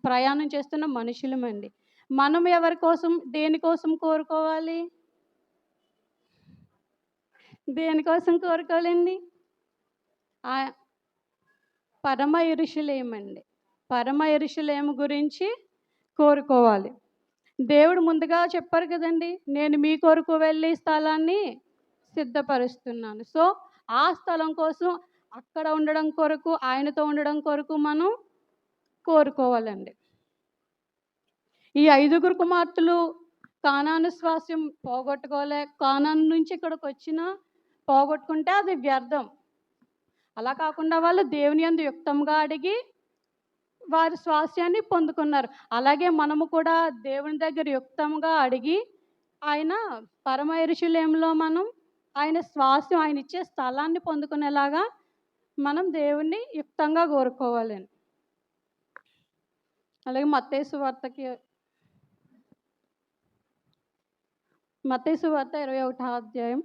ప్రయాణం చేస్తున్న మనుషులమండి. మనం ఎవరి కోసం, దేనికోసం కోరుకోవాలి? దేనికోసం కోరుకోవాలండి? పరమ యెరూషలేమండి. పరమ యెరూషలేము గురించి కోరుకోవాలి. దేవుడు ముందుగా చెప్పారు కదండి, నేను మీ కొరకు వెళ్ళి స్థలాన్ని సిద్ధపరుస్తున్నాను. సో ఆ స్థలం కోసం, అక్కడ ఉండడం కొరకు, ఆయనతో ఉండడం కొరకు మనం కోరుకోవాలండి. ఈ 5గురు కుమార్తెలు కానాను స్వాస్యం కానాను నుంచి ఇక్కడికి వచ్చిన పోగొట్టుకుంటే అది వ్యర్థం. అలా కాకుండా వాళ్ళు దేవుని యందు యుక్తంగా అడిగి వారి స్వాస్యాన్ని పొందుకున్నారు. అలాగే మనము కూడా దేవుని దగ్గర యుక్తంగా అడిగి ఆయన పరమ యెరూషలేములో మనం ఆయన స్వాస్యం, ఆయన ఇచ్చే స్థలాన్ని పొందుకునేలాగా మనం దేవుణ్ణి యుక్తంగా కోరుకోవాలండి. అలాగే మత్తయి సువార్త 21వ అధ్యాయం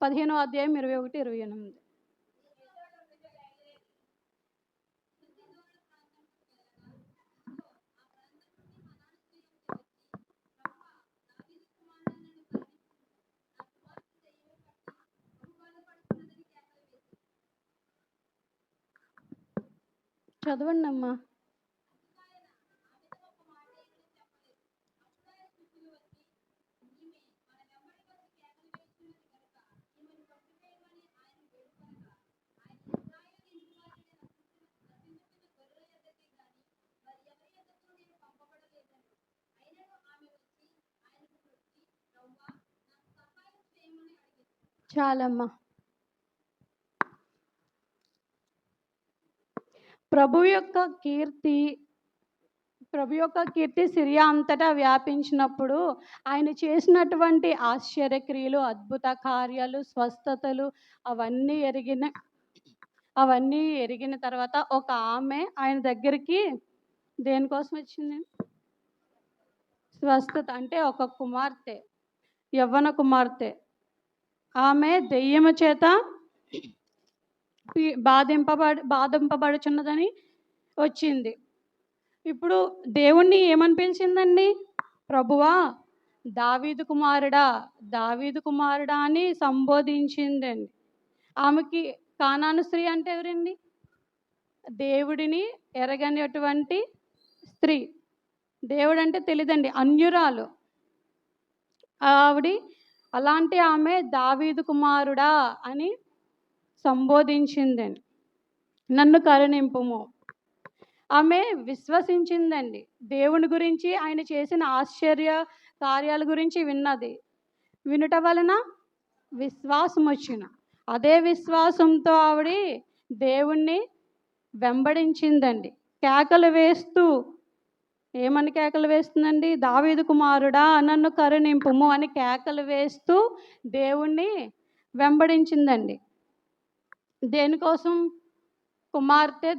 15వ అధ్యాయం 21-28. చదవండి అమ్మా. చాలమ్మా. ప్రభు యొక్క కీర్తి సిరియా అంతటా వ్యాపించినప్పుడు ఆయన చేసినటువంటి ఆశ్చర్యక్రియలు, అద్భుత కార్యాలు, స్వస్థతలు అవన్నీ ఎరిగిన తర్వాత ఒక ఆమె ఆయన దగ్గరికి దేనికోసం వచ్చింది? స్వస్థత. అంటే ఒక కుమార్తె, యవ్వన కుమార్తె, ఆమె దెయ్యము చేత బాధింపబడుచున్నదని వచ్చింది. ఇప్పుడు దేవుణ్ణి ఏమని పిలిచిందండి? ప్రభువా, దావీదు కుమారుడా అని సంబోధించిందండి. ఆమెకి కానాను స్త్రీ అంటే ఎవరండి? దేవుడిని ఎరగనటువంటి స్త్రీ. దేవుడు అంటే తెలియదండి, అన్యురాలు ఆవిడ. అలాంటి ఆమె దావీదు కుమారుడా అని సంబోధించిందండి. నన్ను కరుణింపుము. ఆమె విశ్వసించిందండి. దేవుని గురించి, ఆయన చేసిన ఆశ్చర్య కార్యాల గురించి విన్నది. వినుట వలన విశ్వాసం వచ్చిన, అదే విశ్వాసంతో ఆవిడ దేవుణ్ణి వెంబడించిందండి. కేకలు వేస్తూ, ఏమని కేకలు వేస్తుందండి? దావీదు కుమారుడా నన్ను కరుణింపుము అని కేకలు వేస్తూ దేవుణ్ణి వెంబడించిందండి. దేనికోసం? కుమార్తె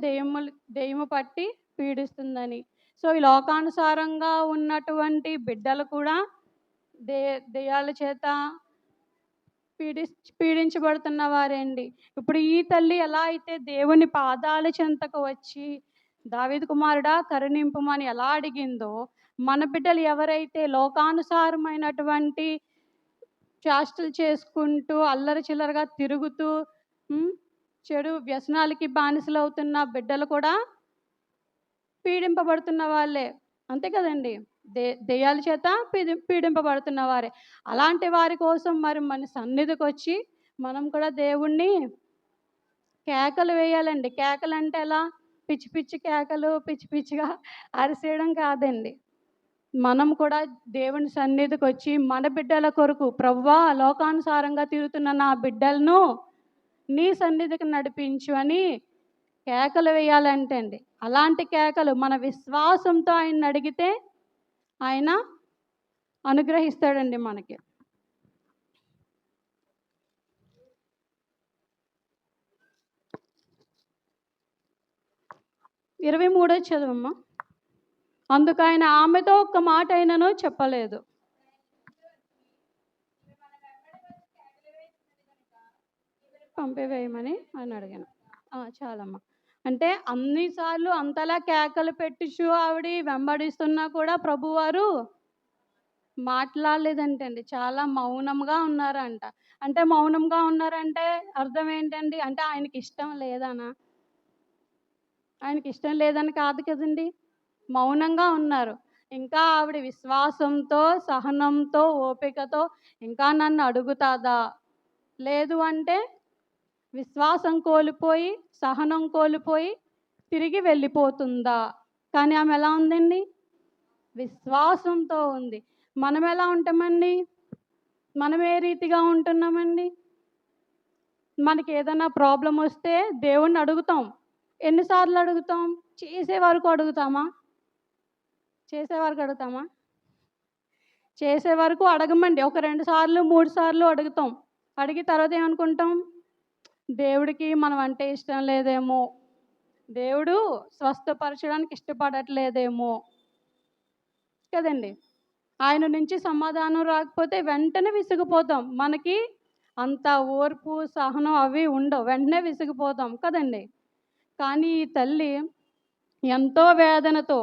దెయ్యము పట్టి పీడిస్తుందని. సో ఈ లోకానుసారంగా ఉన్నటువంటి బిడ్డలు కూడా దెయ్యాల చేత పీడించబడుతున్న వారండి. ఇప్పుడు ఈ తల్లి ఎలా అయితే దేవుని పాదాల చెంతకు వచ్చి దావీదు కుమారుడా కరుణింపుమని ఎలా అడిగిందో, మన బిడ్డలు ఎవరైతే లోకానుసారమైనటువంటి చేష్టలు చేసుకుంటూ అల్లరి చిల్లరగా తిరుగుతూ చెడు వ్యసనాలకి బానిసలు అవుతున్న బిడ్డలు కూడా పీడింపబడుతున్న వాళ్ళే, అంతే కదండి. దెయ్యాల చేత పీడింపబడుతున్న వారే. అలాంటి వారి కోసం మరి మన సన్నిధికి వచ్చి మనం కూడా దేవుణ్ణి కేకలు వేయాలండి. కేకలు అంటే ఎలా? పిచ్చి పిచ్చి కేకలు, పిచ్చి పిచ్చిగా అరిసేయడం కాదండి. మనం కూడా దేవుని సన్నిధికి వచ్చి మన బిడ్డల కొరకు, ప్రభువా లోకానుసారంగా తిరుగుతున్న నా బిడ్డలను నీ సన్నిధికి నడిపించు అని కేకలు వేయాలంటే అండి. అలాంటి కేకలు మన విశ్వాసంతో ఆయన అడిగితే ఆయన అనుగ్రహిస్తాడండి మనకి. ఇరవై 23 చదువమ్మా. అందుకు ఆయన ఆమెతో ఒక్క మాట అయినను చెప్పలేదు. పంపివేయమని అని అడిగాను. చాలమ్మా. అంటే అన్నిసార్లు అంతలా కేకలు పెట్టిచు ఆవిడ వెంబడిస్తున్నా కూడా ప్రభువారు మాట్లాడలేదంటండి. చాలా మౌనంగా ఉన్నారంట. అంటే మౌనంగా ఉన్నారంటే అర్థం ఏంటండి? అంటే ఆయనకి ఇష్టం లేదనా? ఆయనకి ఇష్టం లేదని కాదు కదండి. మౌనంగా ఉన్నారు. ఇంకా ఆవిడ విశ్వాసంతో, సహనంతో, ఓపికతో ఇంకా నన్ను అడుగుతాదా, లేదు అంటే విశ్వాసం కోల్పోయి, సహనం కోల్పోయి తిరిగి వెళ్ళిపోతుందా? కానీ ఆమె ఎలా ఉందండి? విశ్వాసంతో ఉంది. మనం ఎలా ఉంటామండి? మనం ఏ రీతిగా ఉంటున్నామండి? మనకి ఏదైనా ప్రాబ్లం వస్తే దేవుణ్ణి అడుగుతాం. ఎన్నిసార్లు అడుగుతాం? చేసే వరకు అడుగుతామా? చేసే వరకు అడగమండి. ఒక 2 సార్లు 3 సార్లు అడుగుతాం. అడిగి తర్వాత ఏమనుకుంటాం? దేవుడికి మనం అంటే ఇష్టం లేదేమో, దేవుడు స్వస్థపరచడానికి ఇష్టపడట్లేదేమో కదండి. ఆయన నుంచి సమాధానం రాకపోతే వెంటనే విసిగిపోతాం. మనకి అంత ఓర్పు, సహనం అవి ఉండవు. వెంటనే విసిగిపోతాం కదండి. కానీ ఈ తల్లి ఎంతో వేదనతో,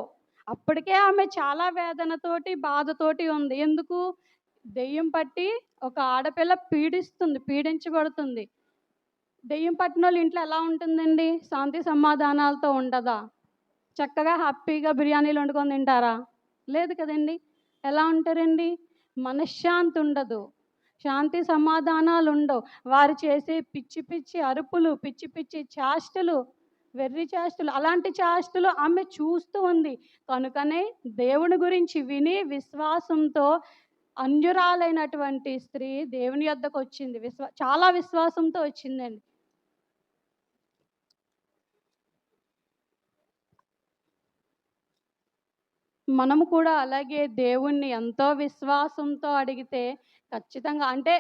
అప్పటికే ఆమె చాలా వేదనతోటి, బాధతోటి ఉంది. ఎందుకు? దెయ్యం పట్టి ఒక ఆడపిల్ల పీడించబడుతుంది. దెయ్యం పట్టిన వాళ్ళ ఇంట్లో ఎలా ఉంటుందండి? శాంతి సమాధానాలతో ఉండదా? చక్కగా హ్యాపీగా బిర్యానీలు వండుకొని తింటారా? లేదు కదండి. ఎలా ఉంటారండి? మనశ్శాంతి ఉండదు, శాంతి సమాధానాలు ఉండవు. వారు చేసే పిచ్చి పిచ్చి అరుపులు, పిచ్చి పిచ్చి చేష్టలు, వెర్రి చేష్టలు, అలాంటి చేష్టలు ఆమె చూస్తూ ఉంది. కనుకనే దేవుని గురించి విని విశ్వాసంతో అన్యురాలైనటువంటి స్త్రీ దేవుని యొద్దకు వచ్చింది. చాలా విశ్వాసంతో వచ్చిందండి. మనము కూడా అలాగే దేవుణ్ణి ఎంతో విశ్వాసంతో అడిగితే ఖచ్చితంగా, అంటే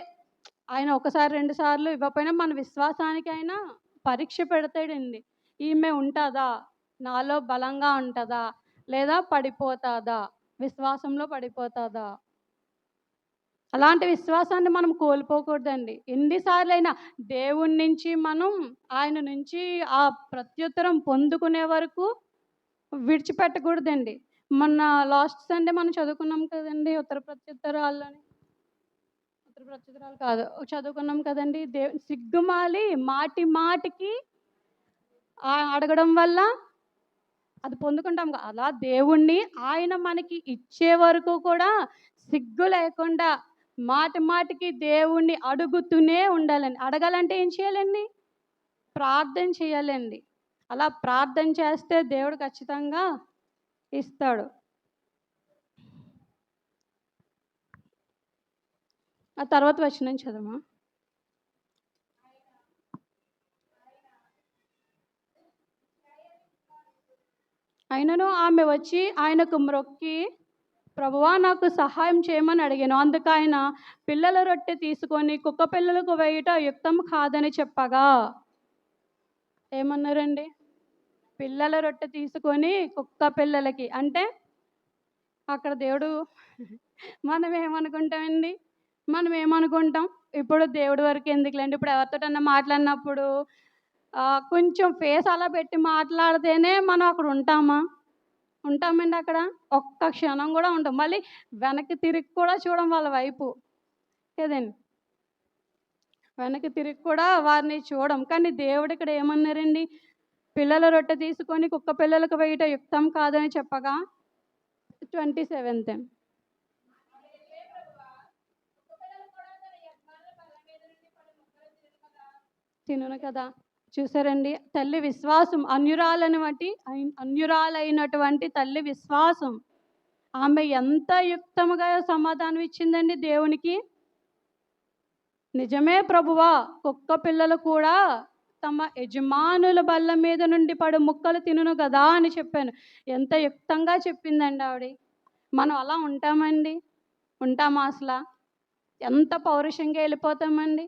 ఆయన ఒకసారి 2 సార్లు ఇవ్వకపోయినా మన విశ్వాసానికి ఆయన పరీక్ష పెడతాడండి. ఈమె ఉంటుందా, నాలో బలంగా ఉంటుందా, లేదా పడిపోతుందా, విశ్వాసంలో పడిపోతుందా? అలాంటి విశ్వాసాన్ని మనం కోల్పోకూడదండి. ఎన్నిసార్లైనా దేవుడి నుంచి మనం ఆయన నుంచి ఆ ప్రత్యుత్తరం పొందుకునే వరకు విడిచిపెట్టకూడదండి. మొన్న లాస్ట్ సండే మనం చదువుకున్నాం కదండి, ఉత్తర ప్రత్యుత్తరాలు కాదు, చదువుకున్నాం కదండి. సిగ్గుమాలి మాటి మాటికి అడగడం వల్ల అది పొందుకుంటాం. అలా దేవుణ్ణి ఆయన మనకి ఇచ్చే వరకు కూడా సిగ్గు లేకుండా మాటి మాటికి దేవుణ్ణి అడుగుతూనే ఉండాలండి. అడగాలంటే ఏం చేయాలండి? ప్రార్థన చేయాలండి. అలా ప్రార్థన చేస్తే దేవుడు ఖచ్చితంగా ఇస్తాడు. ఆ తర్వాత వచనం చదవమా. అయినను ఆమె వచ్చి ఆయనకు మ్రొక్కి, ప్రభువా నాకు సహాయం చేయమని అడిగాను. అందుకు ఆయన పిల్లల రొట్టె తీసుకొని కుక్క పిల్లలకు వేయుట యుక్తం కాదని చెప్పగా, ఏమన్నారండి? పిల్లల రొట్టె తీసుకొని కుక్క పిల్లలకి అంటే అక్కడ దేవుడు మనం ఏమనుకుంటామండి? మనం ఏమనుకుంటాం? ఇప్పుడు దేవుడి వరకు ఎందుకులేండి, ఇప్పుడు ఎవరితోటన్నా మాట్లాడినప్పుడు కొంచెం ఫేస్ అలా పెట్టి మాట్లాడితేనే మనం అక్కడ ఉంటామా? ఉంటామండి అక్కడ? ఒక్క క్షణం కూడా ఉంటాం. మళ్ళీ వెనక్కి తిరిగి కూడా చూడం వాళ్ళ వైపు కదండి. వెనక్కి తిరిగి కూడా వారిని చూడం. కానీ దేవుడు ఇక్కడ ఏమన్నారండి? పిల్లల రొట్టె తీసుకొని కుక్క పిల్లలకు వేయుట యుక్తం కాదని చెప్పగా 27th తినును కదా. చూసారండి తల్లి విశ్వాసం, అన్యురాలైనటువంటి తల్లి విశ్వాసం. ఆమె ఎంత యుక్తముగా సమాధానం ఇచ్చిందండి దేవునికి. నిజమే ప్రభువా, కుక్క పిల్లలు కూడా తమ యజమానుల బల్ల మీద నుండి పడు ముక్కలు తినును కదా అని చెప్పాను. ఎంత యుక్తంగా చెప్పిందండి ఆవిడ. మనం అలా ఉంటామండి? ఉంటామా అసలు? ఎంత పౌరుషంగా వెళ్ళిపోతామండి.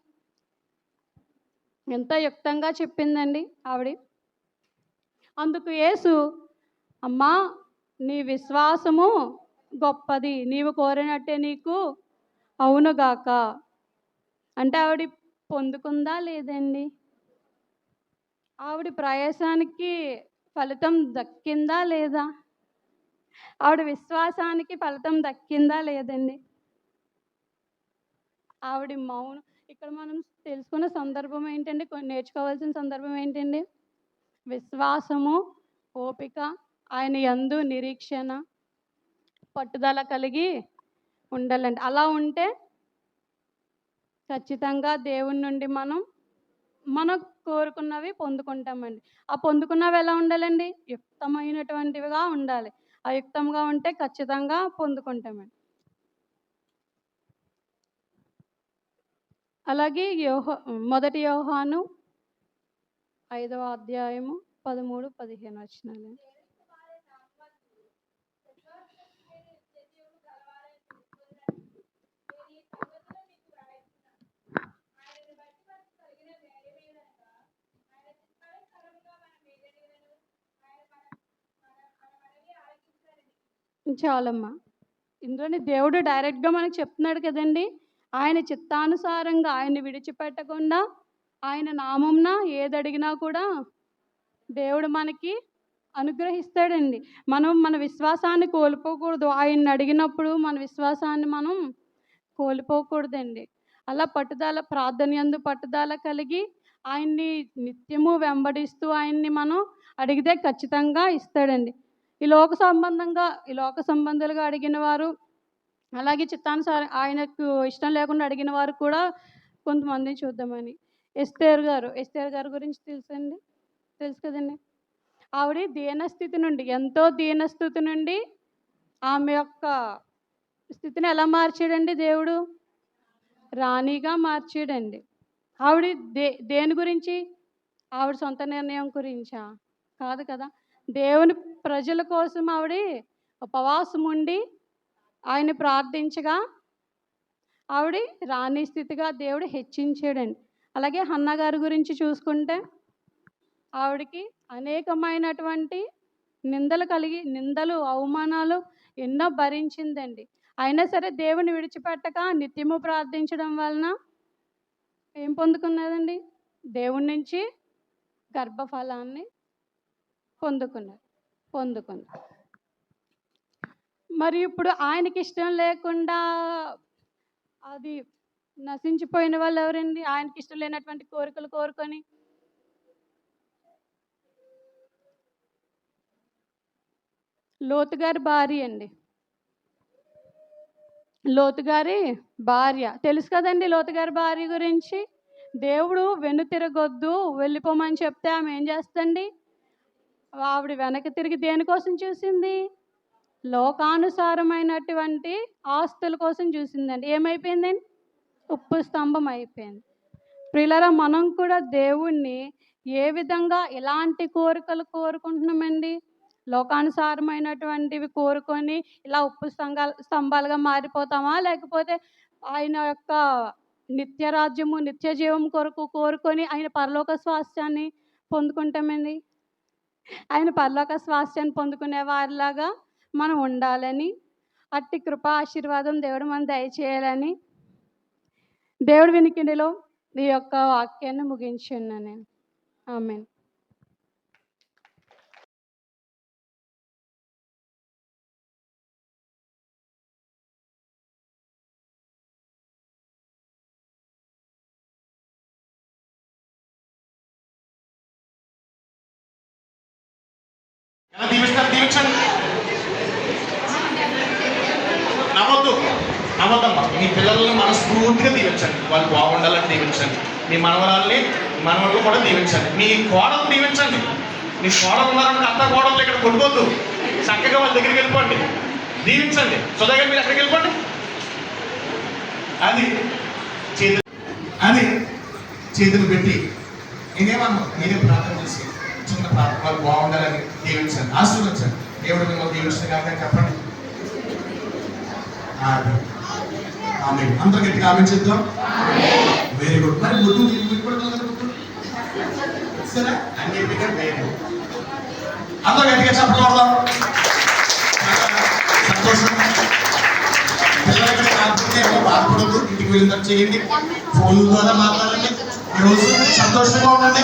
ఎంత యుక్తంగా చెప్పిందండి ఆవిడ. అందుకు యేసు, అమ్మా నీ విశ్వాసము గొప్పది, నీవు కోరినట్టే నీకు అవునుగాక అంటే ఆవిడ పొందుకుందా లేదండి? ఆవిడ ప్రయాసానికి ఫలితం దక్కిందా లేదా? ఆవిడ విశ్వాసానికి ఫలితం దక్కిందా లేదండి? ఆవిడ మౌనం. ఇక్కడ మనం తెలుసుకున్న సందర్భం ఏంటండి? నేర్చుకోవాల్సిన సందర్భం ఏంటండి? విశ్వాసము, ఓపిక, ఆయన యందు నిరీక్షణ, పట్టుదల కలిగి ఉండాలండి. అలా ఉంటే ఖచ్చితంగా దేవుని నుండి మనం కోరుకున్నవి పొందుకుంటామండి. ఆ పొందుకున్నవి ఎలా ఉండాలండి? యుక్తమైనటువంటివిగా ఉండాలి. ఆ యుక్తంగా ఉంటే ఖచ్చితంగా పొందుకుంటామండి. అలాగే మొదటి యోహాను 5వ అధ్యాయము 13, 15 వచనాలు. చాలమ్మా. ఇందులోని దేవుడు డైరెక్ట్గా మనకు చెప్తున్నాడు కదండి. ఆయన చిత్తానుసారంగా ఆయన్ని విడిచిపెట్టకుండా ఆయన నామంన ఏది అడిగినా కూడా దేవుడు మనకి అనుగ్రహిస్తాడండి. మనం మన విశ్వాసాన్ని కోల్పోకూడదు. ఆయన్ని అడిగినప్పుడు మన విశ్వాసాన్ని మనం కోల్పోకూడదండి. అలా ప్రార్థన యందు పట్టుదల కలిగి ఆయన్ని నిత్యము వెంబడిస్తూ ఆయన్ని మనం అడిగితే ఖచ్చితంగా ఇస్తాడండి. ఈ లోక సంబంధాలుగా అడిగిన వారు, అలాగే చిత్తానుసారం ఆయనకు ఇష్టం లేకుండా అడిగిన వారు కూడా కొంతమందిని చూద్దామని. ఎస్తేరు గారు గురించి తెలుసు కదండి. ఆవిడ ఎంతో దీనస్థితి నుండి ఆమె యొక్క స్థితిని ఎలా మార్చాడండి దేవుడు? రాణిగా మార్చాడండి. ఆవిడ దేని గురించి? ఆవిడ సొంత నిర్ణయం గురించా? కాదు కదా. దేవుని ప్రజల కోసం ఆవిడ ఉపవాసం ఉండి ఆయన ప్రార్థించగా ఆవిడ రాణి స్థితిగా దేవుడు హెచ్చించాడండి. అలాగే హన్నా గారి గురించి చూసుకుంటే ఆవిడకి అనేకమైనటువంటి నిందలు, అవమానాలు ఎన్నో భరించిందండి. అయినా సరే దేవుని విడిచిపెట్టక నిత్యము ప్రార్థించడం వలన ఏం పొందుకున్నదండి? దేవుడి నుంచి గర్భఫలాన్ని పొందుకున్నారు. మరి ఇప్పుడు ఆయనకి ఇష్టం లేకుండా అది నశించిపోయిన వాళ్ళు ఎవరండి? ఆయనకి ఇష్టం లేనటువంటి కోరికలు కోరుకొని లోతు గారి భార్య అండి. లోతు గారి భార్య తెలుసు కదండి. లోతు గారి భార్య గురించి దేవుడు వెనుతిరగొద్దు వెళ్ళిపోమని చెప్తే ఆమె ఏం చేస్తండి? ఆవిడ వెనక్కి తిరిగి దేనికోసం చూసింది? లోకానుసారమైనటువంటి ఆస్తుల కోసం చూసిందండి. ఏమైపోయిందండి? ఉప్పు స్తంభం అయిపోయింది. ప్రియులారా, మనం కూడా దేవుణ్ణి ఏ విధంగా ఎలాంటి కోరికలు కోరుకుంటున్నామండి? లోకానుసారమైనటువంటివి కోరుకొని ఇలా ఉప్పు స్తంభాలుగా మారిపోతామా? లేకపోతే ఆయన యొక్క నిత్య రాజ్యము నిత్య జీవం కొరకు కోరుకొని ఆయన పరలోక స్వాస్థ్యాన్ని పొందుకుంటామండి. ఆయన పరలోక స్వాస్థ్యాన్ని పొందుకునే వారిలాగా మనం ఉండాలని, అట్టి కృప ఆశీర్వాదం దేవుడు మనం దయచేయాలని దేవుడి వినికిడిలో ఈ యొక్క వాక్యాన్ని ముగించి ఉన్నాను నేను. ఆమేన్. ఎలా దీవిస్తారు? దీవించండి. నవ్వద్దమ్మా. మీ పిల్లల్ని మనస్ఫూర్తిగా దీవించండి. వాళ్ళు బాగుండాలని దీవించండి. మీ మనవరాల్ని మనవళ్ళు కూడా దీవించండి. మీ కోడలు దీవించండి. మీ కోడలు ఉన్నారని అంతా కోడలు ఇక్కడ కొట్టుకోవద్దు. చక్కగా వాళ్ళ దగ్గరికి వెళ్ళిపోండి, దీవించండి. సుధాగా మీరు ఎక్కడికి వెళ్ళిపోండి. అది చేతులు పెట్టి నేనేమన్నా నేనే ప్రార్థన చేసి చిన్న ప్రార్థన వాళ్ళు బాగుండాలని దీవించండి, ఆశీర్వదించండి. దేవుడు మిమ్మల్ని దీవించిన కాక చెప్పండి. ఆమె అందరూ గట్టిగా ఆమె చెప్తాం. Very good. మరి ముద్దు సరే అన్ని అందరూ గట్టిగా చెప్పకూడదాం. సంతోషం. పిల్లలకి కాకపోతే బాధపడద్దు. ఇంటికి వెళ్ళిన చేయండి, ఫోన్ ద్వారా మాట్లాడండి. ఈరోజు సంతోషంగా ఉండండి.